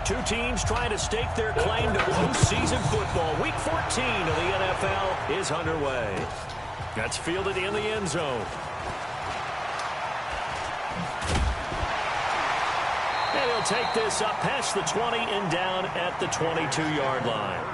Two teams trying to stake their claim to postseason football. Week 14 of the NFL is underway. That's fielded in the end zone. And he'll take this up past the 20 and down at the 22-yard line.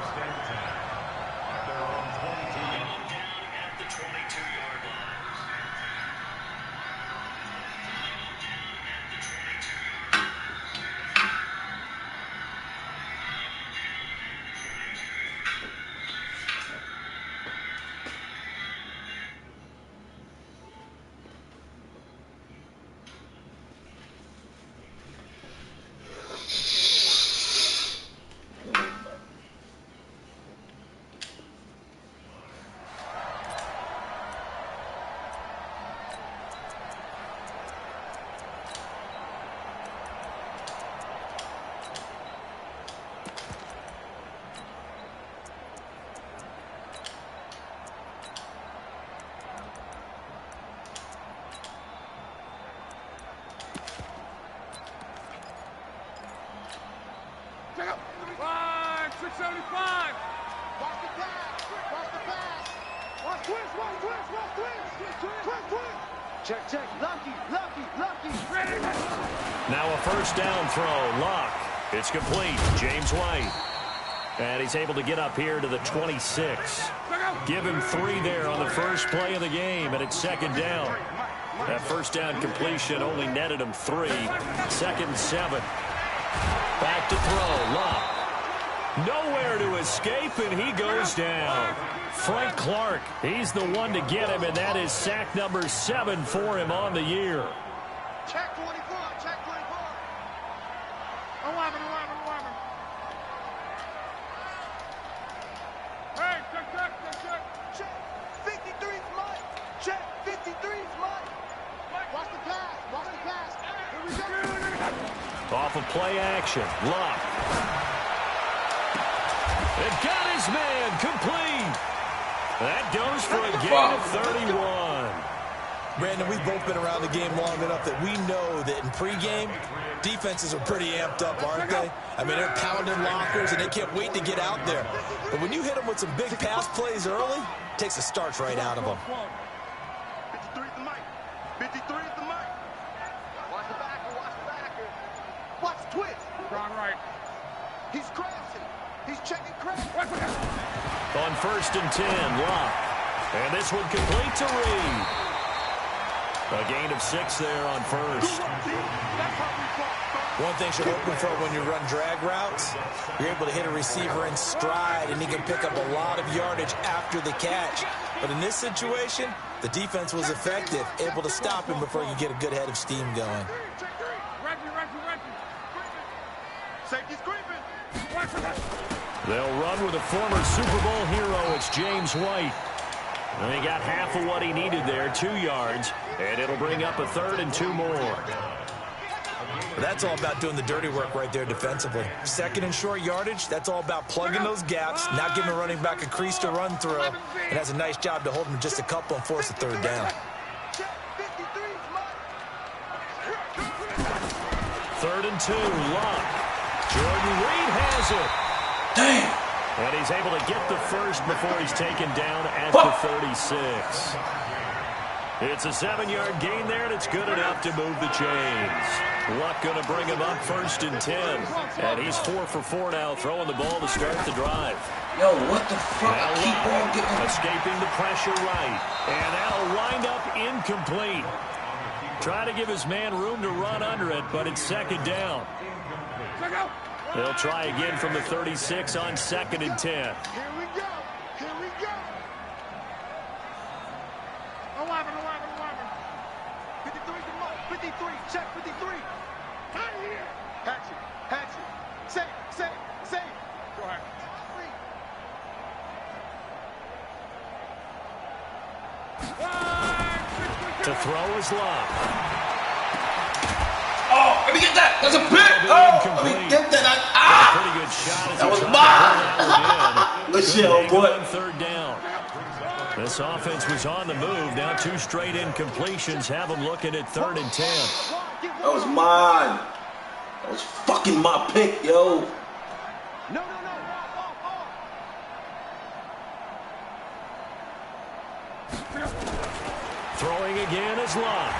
Now a first down throw. Lock. It's complete. James White. And he's able to get up here to the 26. Give him 3 there on the first play of the game, and it's second down. That first down completion only netted him 3. Second and 7. Back to throw. Lock. Nowhere to escape, and he goes down. Frank Clark, he's the one to get him, and that is sack number 7 for him on the year. Check 24, check 24. 11. Hey, check. 53's Mike. Check, 53's Mike. Watch the pass. Here we go. Off of play action. Lock. And got his man complete. That goes for a gain of 31. Brandon, we've both been around the game long enough that we know that in pregame, defenses are pretty amped up, aren't they? I mean, they're pounding lockers, and they can't wait to get out there. But when you hit them with some big pass plays early, it takes the starch right out of them. 53's the mic. 53's the mic. Watch the backer. Watch the twist. Gone right. He's crashing. He's checking crash. On first and 10, Lock. And this one complete to Reed. A gain of 6 there on first. One thing you're hoping for when you run drag routes, you're able to hit a receiver in stride, and he can pick up a lot of yardage after the catch. But in this situation, the defense was effective, able to stop him before he could get a good head of steam going. Safety's creeping. They'll run with a former Super Bowl hero. It's James White. And he got half of what he needed there, 2 yards. And it'll bring up a 3rd and 2 more. That's all about doing the dirty work right there defensively. Second and short yardage, that's all about plugging those gaps, not giving a running back a crease to run through. It has a nice job to hold him just a couple and force a 3rd down. 3rd and 2, Lock. Jordan Reed has it. Damn. And he's able to get the first before he's taken down at the 36. It's a 7-yard gain there, and it's good enough to move the chains. Luck going to bring him up first and 10. And he's 4 for 4 now, throwing the ball to start the drive. Yo, what the fuck? I keep on getting... Escaping the pressure right. And that'll wind up incomplete. Trying to give his man room to run under it, but it's second down. They'll try again from the 36 on 2nd and 10. Here we go. 11. 53, check 53. Hatchet. Save. Go ahead. To throw is Lock. Oh, let me get that. That's a pick. Oh, let me get that. Pretty good shot. That was mine. Good shit, old boy. 3rd down. This offense was on the move. Now 2 straight incompletions have them looking at 3rd and 10. That was mine. That was fucking my pick, yo. No. Throwing again is Locke.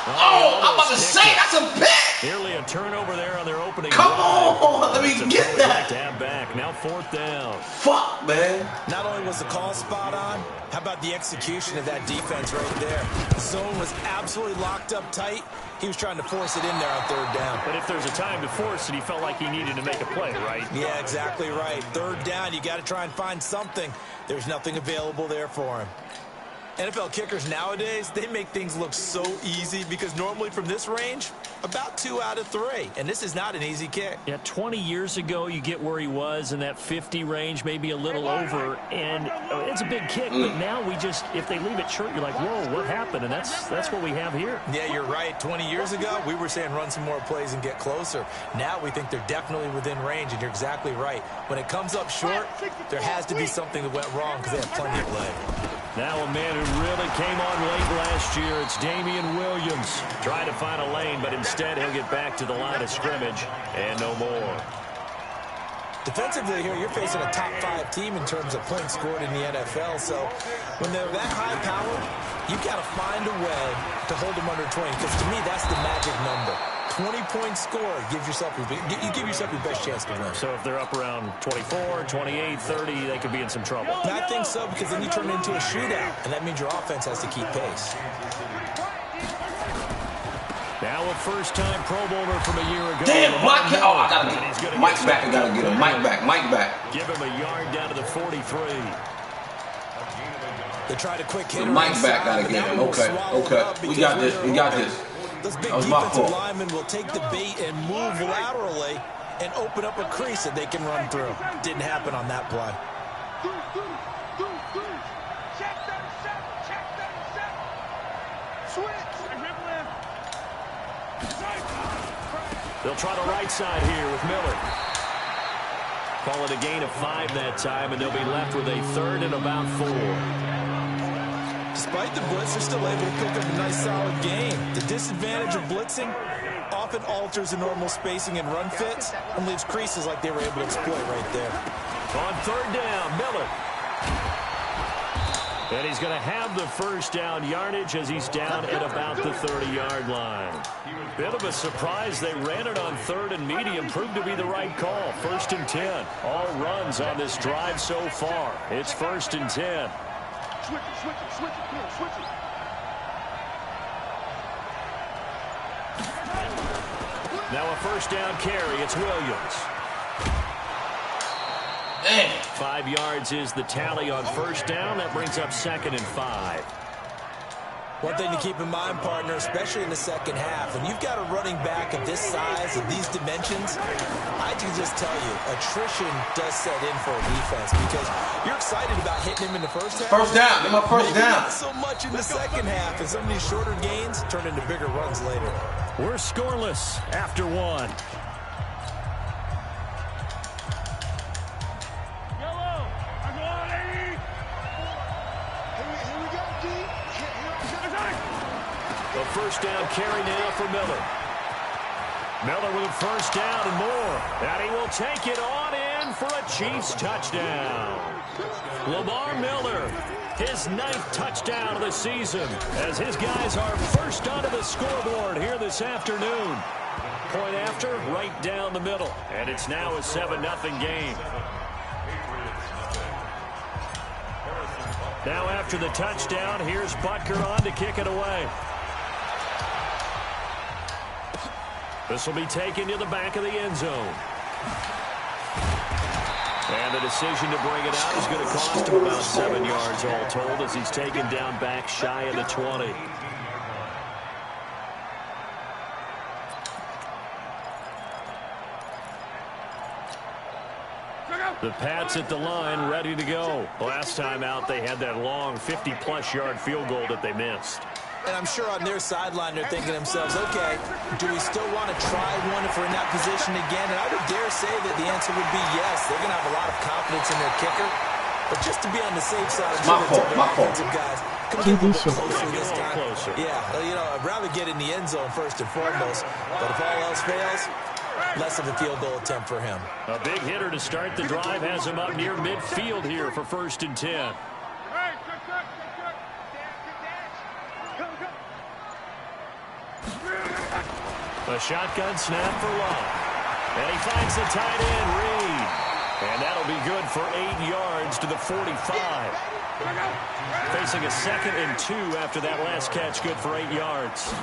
Oh, I'm about to say, that's a pick. Nearly a turnover there on their opening Come drive. on, let me get that. To have back. Now 4th down. Fuck, man. Not only was the call spot on, how about the execution of that defense right there? The zone was absolutely locked up tight. He was trying to force it in there on 3rd down. But if there's a time to force it, he felt like he needed to make a play, right? Yeah, exactly right. 3rd down, you got to try and find something. There's nothing available there for him. NFL kickers nowadays, they make things look so easy because normally from this range, about 2 out of 3. And this is not an easy kick. Yeah, 20 years ago, you get where he was in that 50 range, maybe a little over, and it's a big kick. But now we just, if they leave it short, you're like, whoa, what happened? And that's what we have here. Yeah, you're right. 20 years ago, we were saying run some more plays and get closer. Now we think they're definitely within range, and you're exactly right. When it comes up short, there has to be something that went wrong because they have plenty of leg. Now a man who really came on late last year, it's Damian Williams. Trying to find a lane, but instead he'll get back to the line of scrimmage and no more. Defensively here, you're facing a top 5 team in terms of points scored in the NFL. So when they're that high powered, you've got to find a way to hold them under 20. Because to me, that's the magic number. 20 points scored, you give yourself your best chance to win. So if they're up around 24, 28, 30, they could be in some trouble. I think so, because then you turn it into a shootout, and that means your offense has to keep pace. Now a first-time Pro Bowler from a year ago. Damn, block it. Oh, I gotta get him. Mike's back. I gotta get him. Mike back. Give him a yard down to the 43. They tried a quick hit. Mike's back. Gotta get him. Okay. We got this. Those big That was my defensive fault. linemen will take the bait and move laterally and open up a crease that they can run through. Didn't happen on that play. Check 37. Switch. They'll try the right side here with Miller. Call it a gain of 5 that time, and they'll be left with a 3rd and about 4. Despite the blitz, they're still able to pick up a nice solid game. The disadvantage of blitzing often alters the normal spacing and run fits and leaves creases like they were able to exploit right there. On 3rd down, Miller. And he's going to have the first down yardage as he's down at about the 30-yard line. Bit of a surprise. They ran it on 3rd and medium. Proved to be the right call. 1st and 10. All runs on this drive so far. It's 1st and 10. Switch it. Now a first down carry. It's Williams. Damn. 5 yards is the tally on first down. That brings up 2nd and 5. One thing to keep in mind, partner, especially in the second half, when you've got a running back of this size and these dimensions, I can just tell you, attrition does set in for a defense because you're excited about hitting him in the first half. First down. Get my first down. Not so much in the second half, and some of these shorter gains turn into bigger runs later. We're scoreless after 1. A first down carry now for Miller. Miller with a first down and more. And he will take it on in for a Chiefs touchdown. Lamar Miller, his 9th touchdown of the season, as his guys are first onto the scoreboard here this afternoon. Point after, right down the middle. And it's now a 7-0 game. Now after the touchdown, here's Butker on to kick it away. This will be taken to the back of the end zone. And the decision to bring it out is going to cost him about 7 yards all told as he's taken down back shy of the 20. The Pats at the line, ready to go. Last time out, they had that long 50-plus yard field goal that they missed. And I'm sure on their sideline they're thinking to themselves, okay, do we still want to try one if we're in that position again? And I would dare say that the answer would be yes. They're going to have a lot of confidence in their kicker. But just to be on the safe side, I'm sure they'll tell their offensive guys, TV show. Closer. Yeah, you know, I'd rather get in the end zone first and foremost, but if all else fails, less of a field goal attempt for him. A big hitter to start the drive has him up near midfield here for 1st and 10. A shotgun snap for Long. And he finds the tight end, Reed. And that'll be good for 8 yards to the 45. Facing a 2nd and 2 after that last catch, good for 8 yards.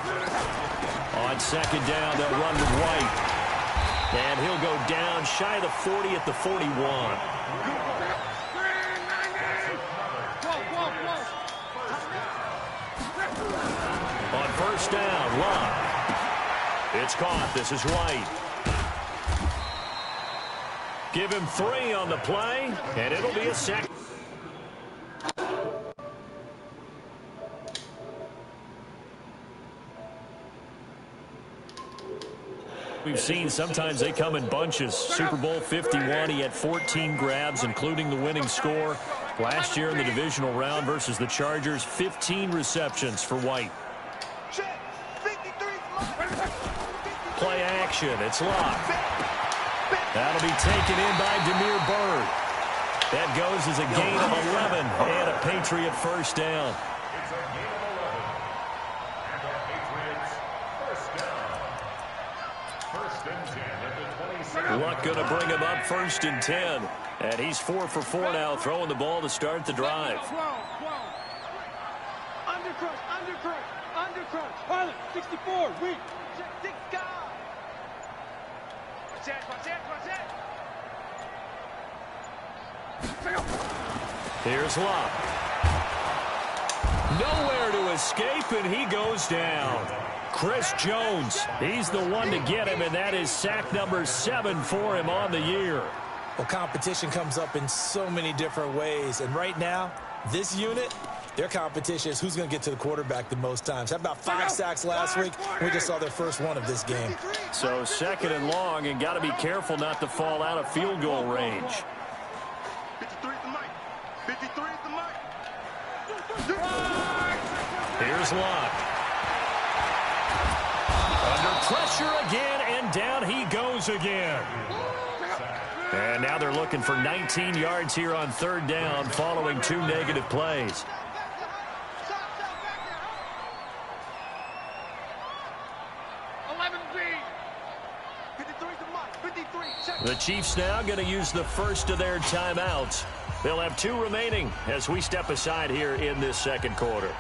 On 2nd down, they'll run with White. And he'll go down shy of the 40 at the 41. On 1st down, Love. It's caught. This is White. Give him 3 on the play, and it'll be a sack. We've seen sometimes they come in bunches. Super Bowl 51, he had 14 grabs, including the winning score. Last year in the divisional round versus the Chargers, 15 receptions for White. Play action. It's locked. That'll be taken in by Demir Bird. That goes as a gain of 11 and a Patriot 1st down. Luck going to bring him up 1st and 10. And he's 4 for 4 now, throwing the ball to start the drive. Undercrunch. Harlan, 64, weak. 6 guys. Here's Locke. Nowhere to escape, and he goes down. Chris Jones, he's the one to get him, and that is sack number 7 for him on the year. Well, competition comes up in so many different ways, and right now, this unit, their competition is who's going to get to the quarterback the most times. Had about 5 sacks last week. We just saw their first one of this game. So 2nd and long, and got to be careful not to fall out of field goal range. 53 at the mic. 53 at the mic. Here's Locke. Under pressure again, and down he goes again. And now they're looking for 19 yards here on 3rd down following 2 negative plays. The Chiefs now going to use the first of their timeouts. They'll have 2 remaining as we step aside here in this 2nd quarter.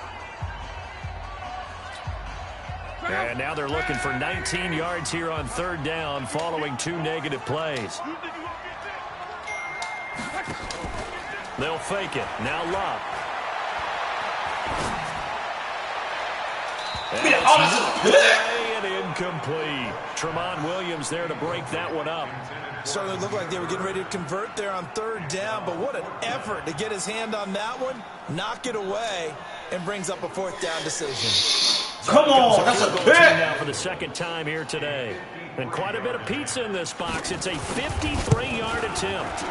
And now they're looking for 19 yards here on 3rd down following 2 negative plays. They'll fake it. Now Locke. And incomplete. Tremont Williams there to break that one up. Certainly looked like they were getting ready to convert there on 3rd down, but what an effort to get his hand on that one, knock it away, and brings up a 4th down decision. Come on, that's a pick! Now for the 2nd time here today. And quite a bit of pizza in this box. It's a 53-yard attempt.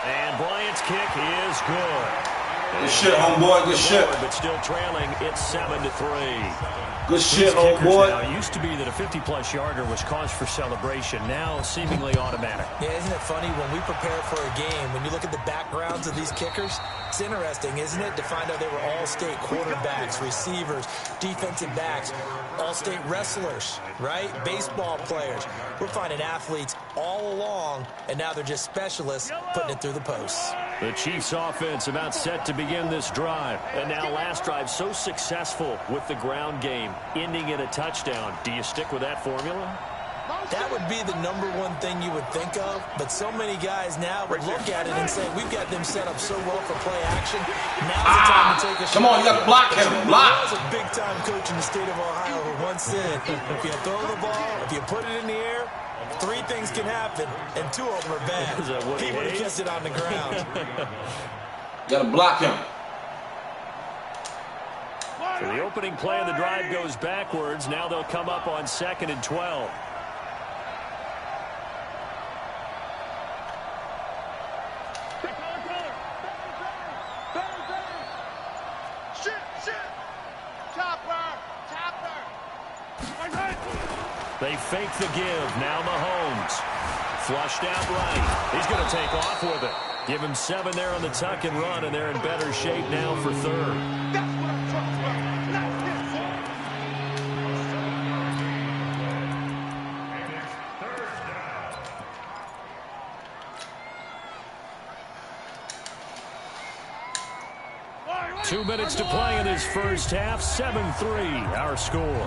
And Bryant's kick is good. Good shit, homeboy, good shit. But still trailing, it's 7-3. Good shit, homeboy. It used to be that a 50-plus yarder was cause for celebration. Now seemingly automatic. Yeah, isn't it funny when we prepare for a game, when you look at the backgrounds of these kickers, it's interesting, isn't it, to find out they were all-state quarterbacks, receivers, defensive backs, all-state wrestlers, right? Baseball players. We're finding athletes all along, and now they're just specialists putting it through the posts. The Chiefs offense about set to begin this drive. And now last drive so successful with the ground game, ending in a touchdown. Do you stick with that formula? That would be the #1 thing you would think of, but so many guys now would look at it and say, we've got them set up so well for play action. Now's the time to take a shot. Come on, you got to block him. Block. There was a big-time coach in the state of Ohio who once said, if you throw the ball, if you put it in the air, 3 things can happen, and 2 of them are bad. He would have kept it on the ground. You got to block him. So the opening play of the drive goes backwards. Now they'll come up on 2nd and 12. They fake the give. Now Mahomes. Flushed out right. He's going to take off with it. Give him 7 there on the tuck and run, and they're in better shape now for third. That's what I'm talking about. Not this. 2 minutes to play in this first half. 7-3, our score.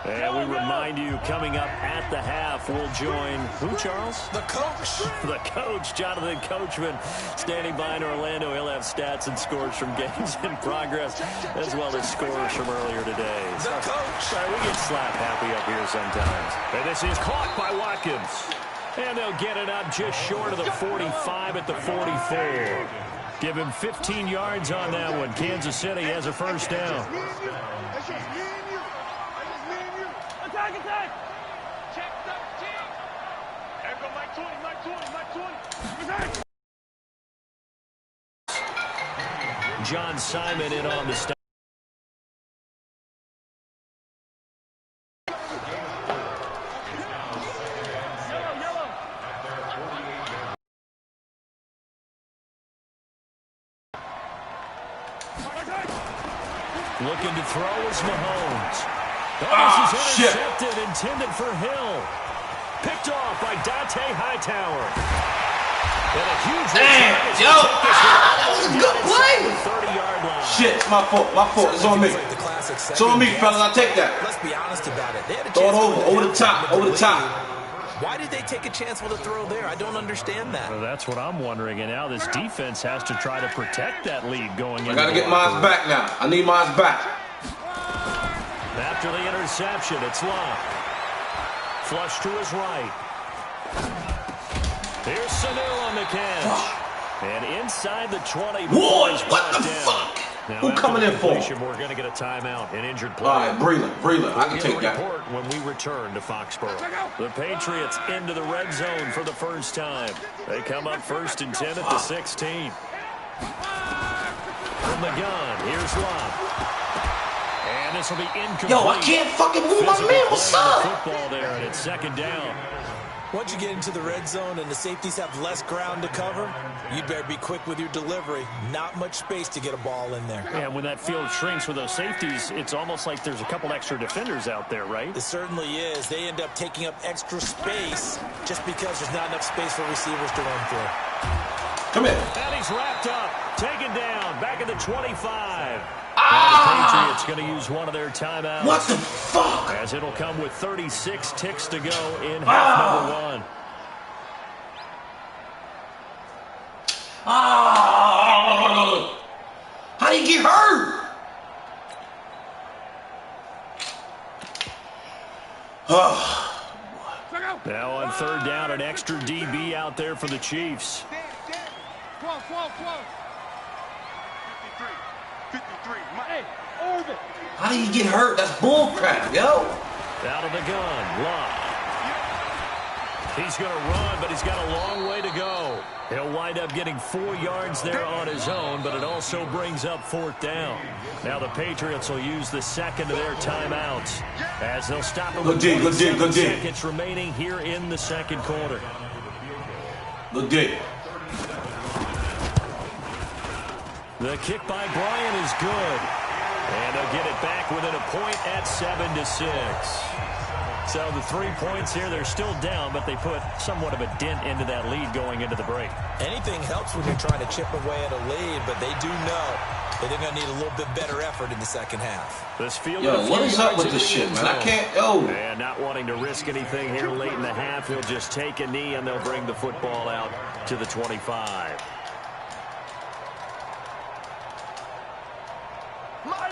And we remind you, coming up at the half, we'll join who, Charles? The coach. The coach, Jonathan Coachman, standing by in Orlando. He'll have stats and scores from games in progress, as well as scores from earlier today. The coach. Sorry, we get slap happy up here sometimes. And this is caught by Watkins. And they'll get it up just short of the 45 at the 44. Give him 15 yards on that one. Kansas City has a first down. John Simon in on the stop. Looking to throw is Mahomes. This is intercepted, intended for Hill. Picked off by Dante Hightower. And a huge damn, yo, that was a good play. 30-yard line. Shit, it's my fault. My fault. It's on me. It's on me, fellas. I take that. Let's be honest about it. They had a Throw it chance over the top, over the top. Why did they take a chance with a throw there? I don't understand that. Well, that's what I'm wondering. And now this defense has to try to protect that lead going in. I got to get mine back now. I need mine back. After the interception, it's Locke. Flush to his right. Here's Sunil on the catch. And inside the 20. What? What the fuck? Now, who coming in for? We're going to get a timeout, an injured player. All right, Breland. I can take that. Report when we return to Foxborough. The Patriots into the red zone for the first time. They come up 1st and 10 at the 16. From the gun, here's Locke. And this will be incomplete. Yo, I can't fucking move my man. What's up? Football there, and it's 2nd down. Once you get into the red zone and the safeties have less ground to cover, you'd better be quick with your delivery. Not much space to get a ball in there. Yeah, when that field shrinks with those safeties, it's almost like there's a couple extra defenders out there, right? It certainly is. They end up taking up extra space just because there's not enough space for receivers to run through. Come here. And he's wrapped up, taken down, back at the 25. The Patriots going to use one of their timeouts. What the fuck? As it'll come with 36 ticks to go in half number 1. How do you get hurt? Now on 3rd down, an extra DB out there for the Chiefs. 53. How do you get hurt? That's bullcrap, yo. Out of the gun, Locke. He's going to run, but he's got a long way to go. He'll wind up getting 4 yards there on his own, but it also brings up 4th down. Now the Patriots will use the 2nd of their timeouts as they'll stop him with 27 seconds remaining here in the 2nd quarter. Look deep. The kick by Bryant is good. And they'll get it back within a point at 7-6. So the 3 points here, they're still down, but they put somewhat of a dent into that lead going into the break. Anything helps when you're trying to chip away at a lead, but they do know that they're going to need a little bit better effort in the 2nd half. This field what is up with this shit, man? I can't, yo. And not wanting to risk anything here late in the half, he'll just take a knee, and they'll bring the football out to the 25.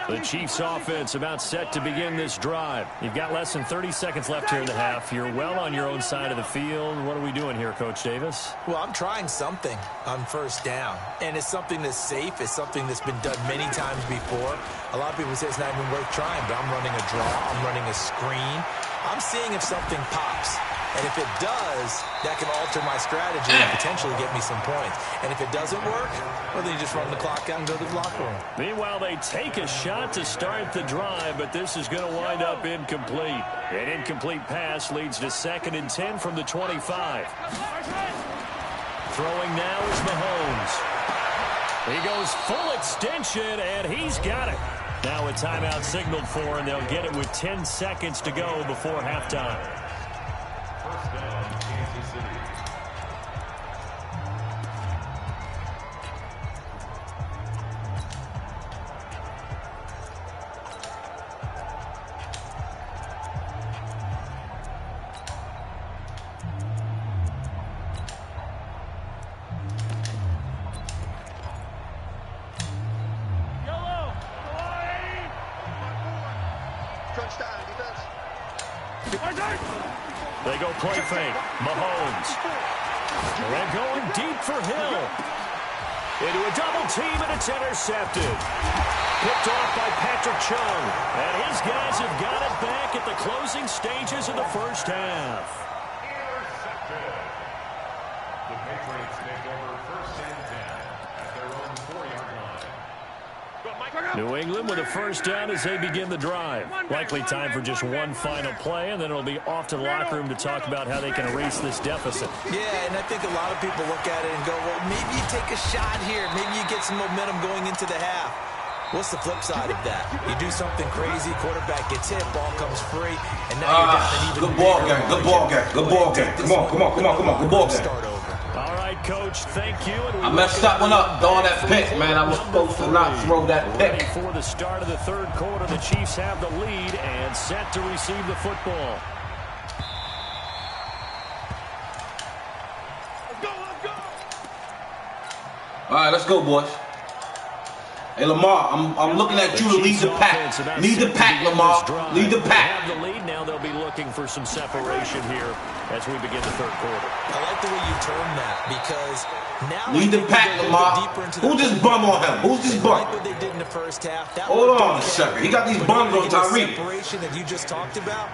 The Chiefs offense about set to begin this drive. You've got less than 30 seconds left here in the half. You're well on your own side of the field. What are we doing here, Coach Davis? Well, I'm trying something on first down, and it's something that's safe. It's something that's been done many times before. A lot of people say it's not even worth trying, but I'm running a draw. I'm running a screen. I'm seeing if something pops. And if it does, that can alter my strategy and potentially get me some points. And if it doesn't work, well, then you just run the clock out and go to the locker room. Meanwhile, they take a shot to start the drive, but this is going to wind up incomplete. An incomplete pass leads to 2nd and 10 from the 25. Throwing now is Mahomes. He goes full extension, and he's got it. Now a timeout signaled for, and they'll get it with 10 seconds to go before halftime. They go play fake. Mahomes. They're going deep for Hill. Into a double team, and it's intercepted. Picked off by Patrick Chung. And his guys have got it back at the closing stages of the first half. Intercepted. The Patriots take over 1st and 10 at their own 4-yard line. New England with a first down as they begin the drive. Likely time for just one final play, and then it'll be off to the locker room to talk about how they can erase this deficit. Yeah, and I think a lot of people look at it and go, well, maybe you take a shot here. Maybe you get some momentum going into the half. What's the flip side of that? You do something crazy, quarterback gets hit, ball comes free, and now you're down an even good ball game, good ball game, good ball game. Come on, good ball game. Start over. All right, Coach, thank you. I messed that one up throwing that pick, man. I was supposed to not throw that Ready pick. for the start of the 3rd quarter. The Chiefs have the lead and set to receive the football. All right, let's go, boys. Hey, Lamar, I'm looking at you to lead the pack. Lead the pack, Lamar. Lead the pack. They have the lead. Now they'll be looking for some separation here as we begin the 3rd quarter. I like the way you term that because now lead the pack, Lamar. Who's this bum on him? Who's this bum? Like what they did in the first half. Hold on a second. He got these bums on Tyreek. Separation that you just talked about.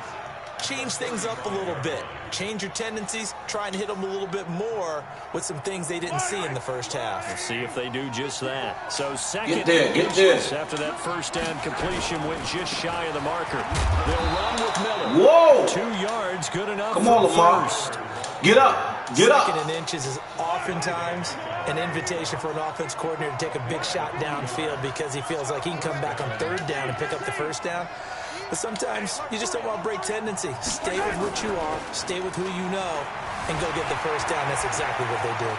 Change things up a little bit. Change your tendencies. Try and hit them a little bit more with some things they didn't see in the first half. We'll see if they do just that. So second, get there. After that first down completion went just shy of the marker. They'll run with Miller. Whoa! 2 yards, good enough. Come on, Lamar. First. Get up. Get up. 2nd and inches is oftentimes an invitation for an offense coordinator to take a big shot downfield because he feels like he can come back on 3rd down and pick up the first down. But sometimes you just don't want to break tendency. Stay with what you are, stay with who you know, and go get the first down. That's exactly what they did.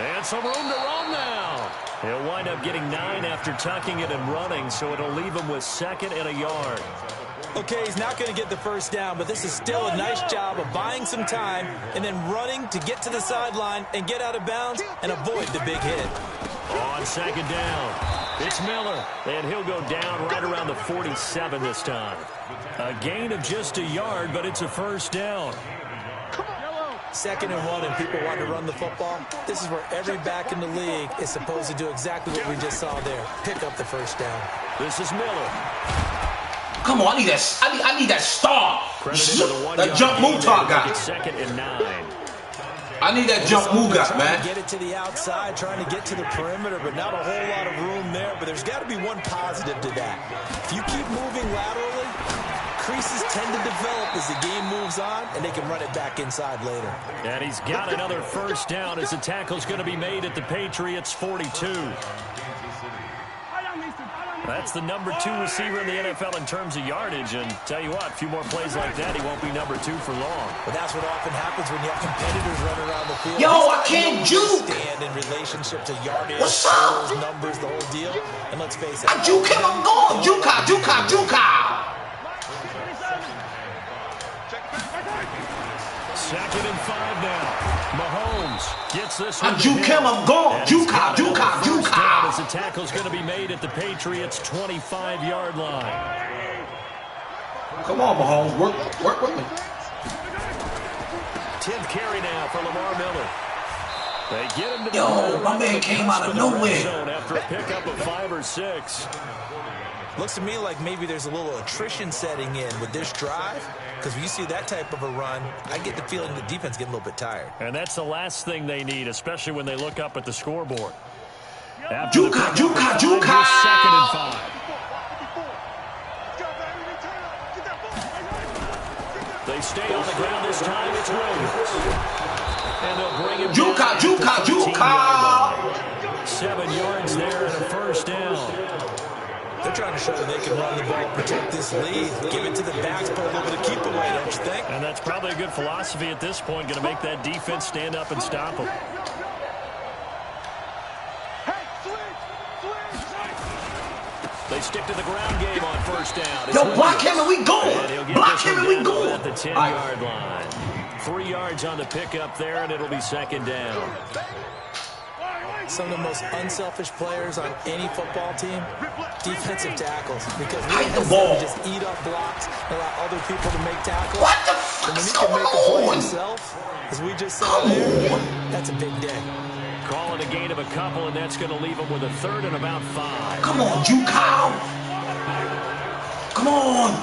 And some room to run now. He'll wind up getting 9 after tucking it and running, so it'll leave him with 2nd and a yard. Okay, he's not going to get the first down, but this is still a nice job of buying some time and then running to get to the sideline and get out of bounds and avoid the big hit. On 2nd down. It's Miller, and he'll go down right around the 47 this time. A gain of just a yard, but it's a first down. 2nd and 1, and people want to run the football. This is where every back in the league is supposed to do exactly what we just saw there. Pick up the first down. This is Miller. Come on, I need that star. That jump move talk guy. 2nd and 9. I need that jump move guy, man. Get it to the outside, trying to get to the perimeter, but not a whole lot of room there. But there's got to be one positive to that. If you keep moving laterally, creases tend to develop as the game moves on, and they can run it back inside later. And he's got another first down as the tackle's going to be made at the Patriots' 42. That's the number 2 receiver in the NFL in terms of yardage. And tell you what, a few more plays like that, he won't be number 2 for long. But that's what often happens when you have competitors running around the field. Yo, I can't juke. Stand in relationship to yardage, what's up? Numbers, the whole deal. And let's face it. I juke him, I'm going. Juka. 2nd and 5 now. Mahomes Gets this I juke him, I'm gone. Juke out. As the tackle's going to be made at the Patriots' 25-yard line. Come on, Mahomes. Work with me. 10th carry now for Lamar Miller. They get him to Yo, my man came out of nowhere. After a pickup of 5 or 6. Looks to me like maybe there's a little attrition setting in with this drive, because when you see that type of a run, I get the feeling the defense getting a little bit tired. And that's the last thing they need, especially when they look up at the scoreboard. Juka. 2nd and 5. They stay on the ground this time. It's Williams. And they'll bring him Juka. 7 yards there and a first down. They're trying to show that they can run the ball, protect this lead, give it to the backs, put a little bit of keep away, don't you think? And that's probably a good philosophy at this point, going to make that defense stand up and stop them. They stick to the ground game on first down. Yo, block him and we going. Block him and we going. At the 10-yard line. 3 yards on the pickup there, and it'll be 2nd down. Some of the most unselfish players on any football team, defensive tackles, because we the ball. just eat up blocks and allow other people to make tackles. What the fuck and when is you can going make a play on? yourself, as we just saw there, that's a big day. Calling a gain of a couple, and that's going to leave them with a 3rd and about 5. Come on, Juka. Come on.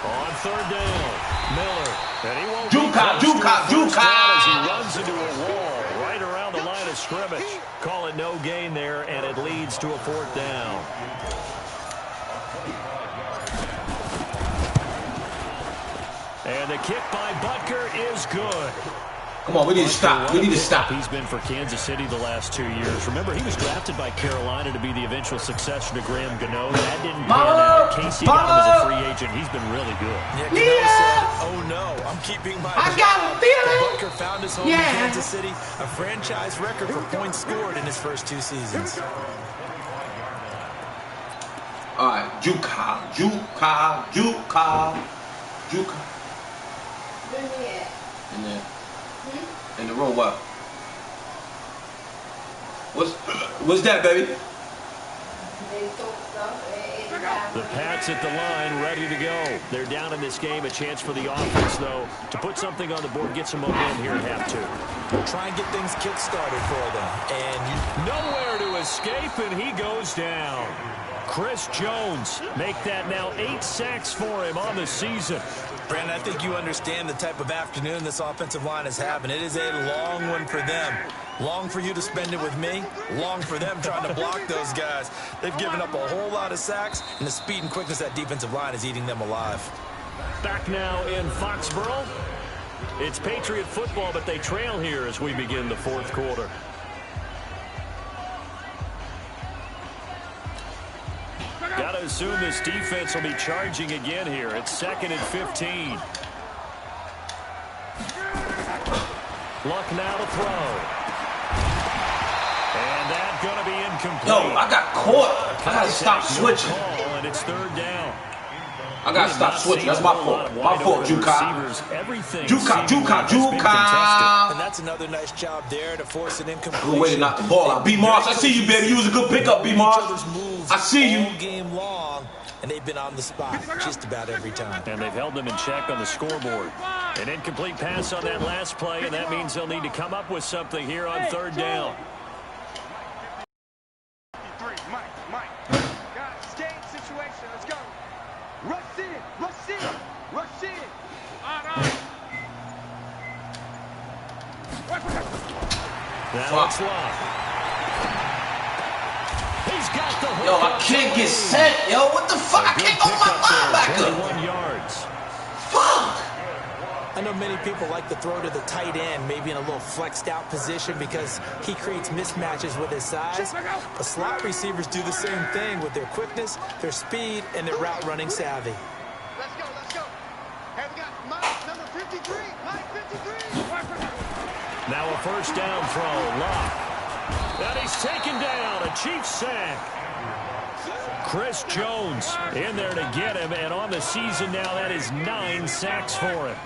On 3rd down, Miller. And he won't Juka. as he runs into a wall right around the line of scrimmage. Call it no gain there, and it leads to a 4th down. And the kick by Butker is good. Come on, we need to stop. We need to stop. He's been for Kansas City the last 2 years. Remember, he was drafted by Carolina to be the eventual successor to Graham Gano. That didn't pan out. Casey got him as a free agent. He's been really good. Yeah, Gano said, oh no, I'm keeping my I got a feeling. Butker found his home in Kansas City, a franchise record for points scored in his first 2 seasons. All right, Juka. In there. In the room, what? What's that, baby? The Pats at the line, ready to go. They're down in this game. A chance for the offense, though, to put something on the board, get some momentum here at half 2. Try and get things kick-started for them. And nowhere to escape, and he goes down. Chris Jones make that now 8 sacks for him on the season. Brandon, I think you understand the type of afternoon this offensive line is having. It is a long one for them. Long for you to spend it with me. Long for them trying to block those guys. They've given up a whole lot of sacks, and the speed and quickness of that defensive line is eating them alive. Back now in Foxborough. It's Patriot football, but they trail here as we begin the 4th quarter. Got to assume this defense will be charging again here. It's 2nd and 15. Luck now to throw. And that's going to be incomplete. Yo, I got caught. I got to stop switching. And it's 3rd down. I got to stop switching. That's my fault. My fault, Juka. Juka. And that's another nice job there to force an incompletion. Good way to knock the ball out. B-Mars, I see you, baby. You was a good pickup, B-Mars. I see you. All game long, and they've been on the spot just about every time. And they've held them in check on the scoreboard. An incomplete pass on that last play, and that means they'll need to come up with something here on 3rd down. Now it's Love. He's got the hook. Yo, I can't get set. Yo, what the fuck? I can't go my linebacker. 21 yards. Fuck. I know many people like to throw to the tight end, maybe in a little flexed out position because he creates mismatches with his size. But slot receivers do the same thing with their quickness, their speed, and their route running savvy. Let's go. Hey, we got Mike, number 53. Mike 53. Now a 1st down throw. Lock. And he's taken down. A Chiefs sack. Chris Jones in there to get him. And on the season now, that is 9 sacks for him.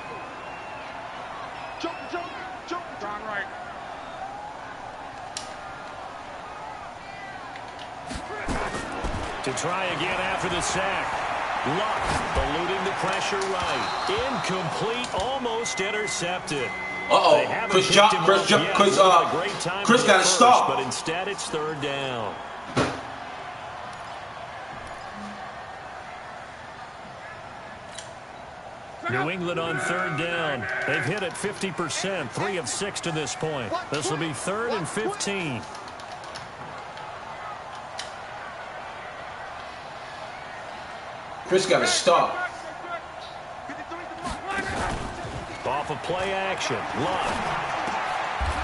Right. To try again after the sack. Luck eluding the pressure right. Incomplete, almost intercepted. Uh-oh. Chris got to stop. But instead it's third down. New England on third down. They've hit it 50%, 3 of 6 to this point. This will be 3rd and 15. Chris got to stop. Off of play action. Luck.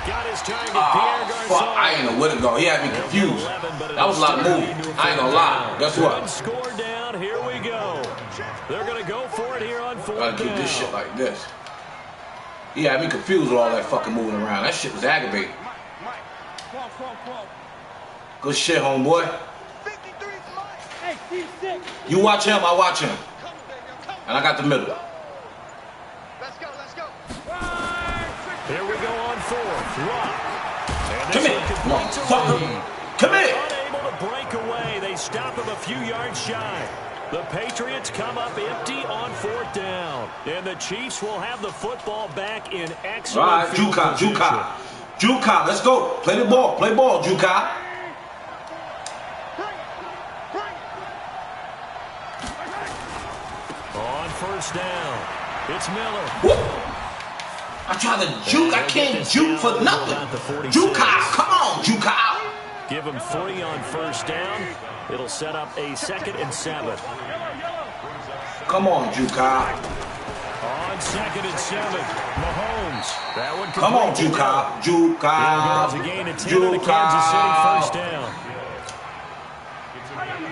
Got his target, Oh, Pierre Garçon. fuck. I ain't know where to go. He had me confused. That was a lot of moving. I ain't gonna lie. Guess what? Good score down. Here we go. They're going to go for it here on 4th down. Gotta keep this shit like this. He had me confused with all that fucking moving around. That shit was aggravating. Good shit, homeboy. You watch him, I watch him. And I got the middle. Let's go. Here we go on 4th. Luck. Come here, motherfucker. Come here. Unable to break away. They stop him a few yards shy. The Patriots come up empty on 4th down. And the Chiefs will have the football back in excellent All right, Juka. Let's go. Play the ball. Play ball, Juka. On 1st down, it's Miller. Whoop. I tried to juke. I can't juke for nothing. Juka, come on, Juka. Give him 3 on 1st down. It'll set up a 2nd and 7. Come on, Juka. On 2nd and 7, Mahomes. That one. Come on, Juka. There's a gain of 10 to Kansas City 1st down.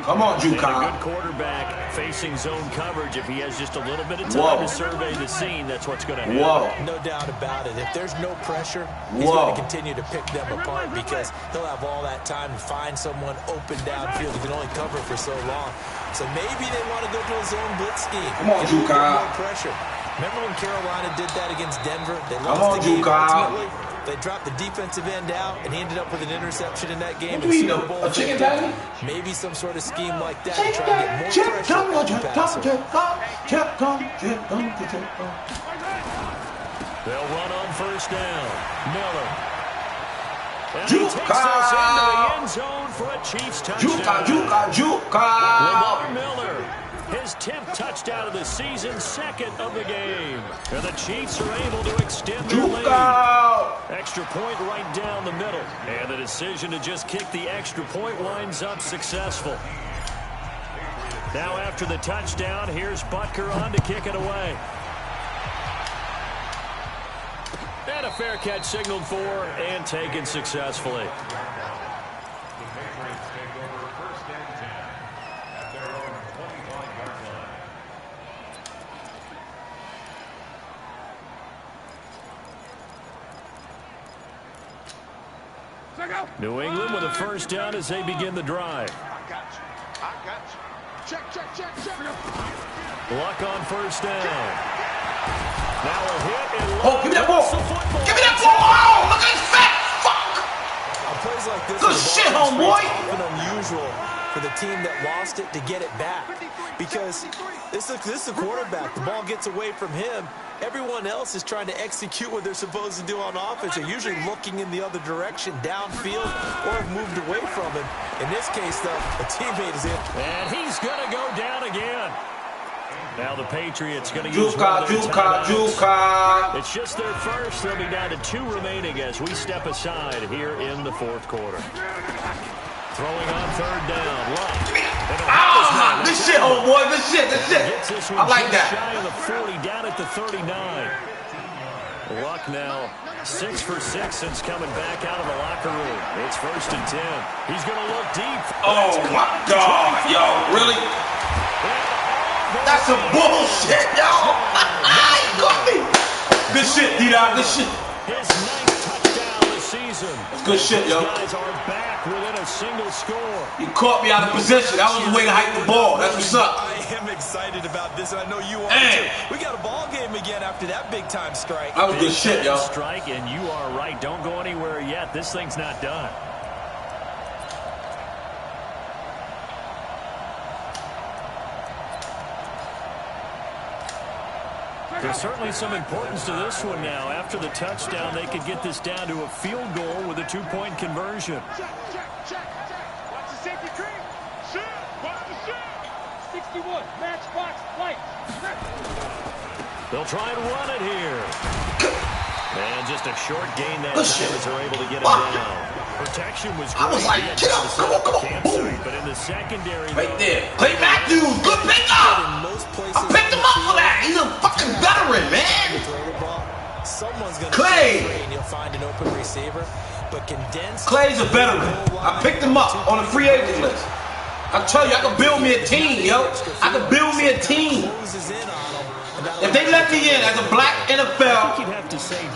Come on, A Juka. good quarterback facing zone coverage. If he has just a little bit of time to survey the scene, that's what's going to happen. Whoa. No doubt about it. If there's no pressure, he's going to continue to pick them apart because he'll have all that time to find someone open downfield. He can only cover for so long. So maybe they want to go to a zone blitz scheme. Come on, Juka. More pressure. Remember when Carolina did that against Denver? They Come lost on, the game Juka. ultimately. They dropped the defensive end out, and he ended up with an interception in that game. What do you know? A chicken patty? Maybe some sort of scheme like that to try and get more pressure on the passer. They'll run on 1st down. Miller. And he takes us into the end zone for a Chiefs touchdown. Lamar Miller. His 10th touchdown of the season, 2nd of the game. And the Chiefs are able to extend their lead. Extra point right down the middle. And the decision to just kick the extra point winds up successful. Now after the touchdown, here's Butker on to kick it away. And a fair catch signaled for and taken successfully. New England with a 1st down as they begin the drive. I got you. Check. Luck on 1st down. Now a hit and Oh, give me that ball. Give me that ball. Oh, look at his fat fuck. Plays like this, Good shit, homeboy. It's often unusual for the team that lost it to get it back because this is the quarterback. The ball gets away from him. Everyone else is trying to execute what they're supposed to do on offense. They're usually looking in the other direction, downfield, or have moved away from him. In this case, though, a teammate is in. And he's going to go down again. Now the Patriots going to use Juka. It's just their first. They'll be down to 2 remaining as we step aside here in the 4th quarter. Throwing on 3rd down. Luck. This shit, homeboy. This shit. I like that. Shy of the 40, down at the 39. Luck now 6 for 6 since coming back out of the locker room. It's 1st and 10. He's going to look deep. Oh my God, yo, really? That's some bullshit, yo. You got me. Good shit, D-Dog. Good shit. His 9th touchdown this season. Good shit, yo. These guys are back within a single score. You caught me out of position. That was the way to hike the ball. That's what's up. I am excited about this, and I know you are too. We got a ball game again after that big-time strike. That was good shit, yo. Strike, and you are right. Don't go anywhere yet. This thing's not done. There's certainly some importance to this one now. After the touchdown, they could get this down to a field goal with a 2-point conversion. Check. Watch the safety cream. Shoot. Watch the shoot. 61, matchbox, light. They'll try and run it here. And just a short gain that time as they're able to get it down. Protection was great. I was like, get up, come on. Boom. But in the secondary, Right there. Clay Matthews, good pickup. I picked him up for that. He's a fucking veteran, man. Clay. Clay's a veteran. I picked him up on the free agent list. I tell you, I can build me a team, yo. I can build me a team. If they let me in as a black NFL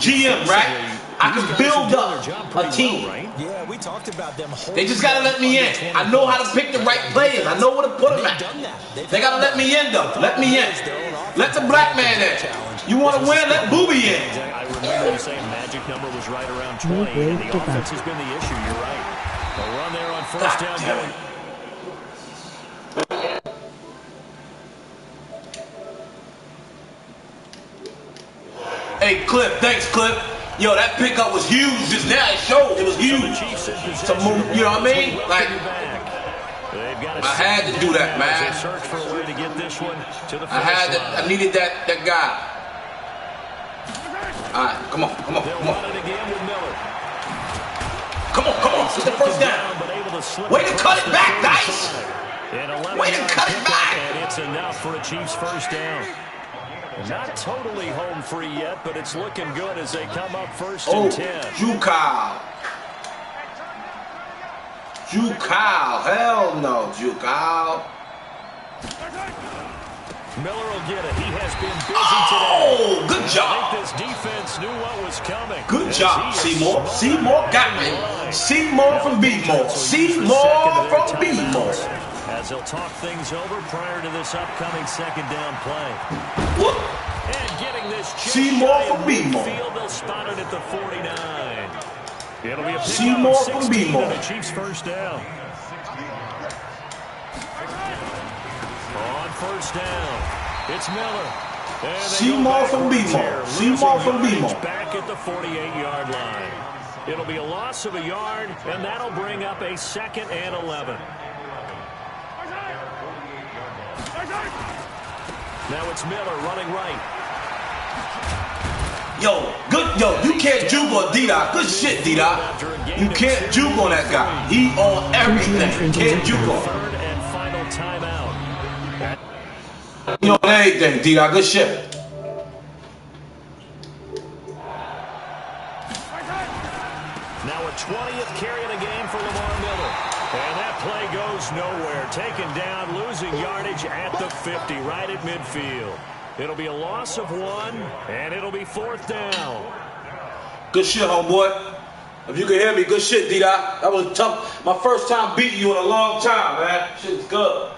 GM, right? I can build up a team. Yeah, we talked about them. They just got to let me in. I know how to pick the right players. I know where to put them at. They got to let me in, though. Let me in. Let the black man in. You want to win? Let Booby in. I remember you saying magic number was right around 20, and the offense has been the issue. You're right. A run there on first down going. Hey, Cliff. Thanks, Cliff. Yo, that pickup was huge just now. It showed it was huge. So, you know what I mean? Like, I had to do that, man. I needed that guy. All right, come on. It's the first down. Way to cut it back, Dice. Way to cut it back. And it's enough for a Chiefs first down. Not totally home free yet, but it's looking good as they come up first and 10. Jukal. Hell no, Jukal. Miller will get it. He has been busy today. Oh, good job. I think this defense knew what was coming. Good job, Seymour. Seymour got me. Seymour from B-More. Seymour from B-More. As they'll talk things over prior to this upcoming second down play. Whoop. And getting this Seymour from B-More. They'll spot it at the 49. It'll be a Seymour from B-More. The Chiefs first down. On first down, it's Miller. Seymour from B-More. Seymour from B-More. Back at the 48-yard line. It'll be a loss of a yard, and that'll bring up a 2nd and 11. Now it's Miller running right. Yo, you can't juke on D-Dot. Good shit, D-Dot. You can't juke on that guy. He on everything. Can't juke on. Third and final timeout. He on everything, D-Dot. Good shit. Now a 20th carry of the game for Lamar Miller. And that play goes nowhere. Taken down, losing yardage at the 50, right at midfield. It'll be a loss of 1, and it'll be 4th down. Good shit, homeboy. If you can hear me, good shit, D-Dot. That was tough. My first time beating you in a long time, man. Shit's good.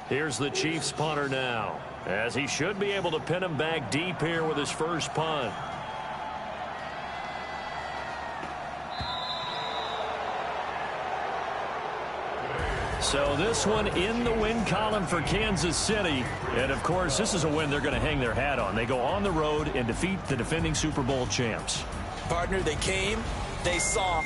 Here's the Chiefs punter now, as he should be able to pin him back deep here with his first punt. So this one in the win column for Kansas City. And, of course, this is a win they're going to hang their hat on. They go on the road and defeat the defending Super Bowl champs. Partner, they came, they saw.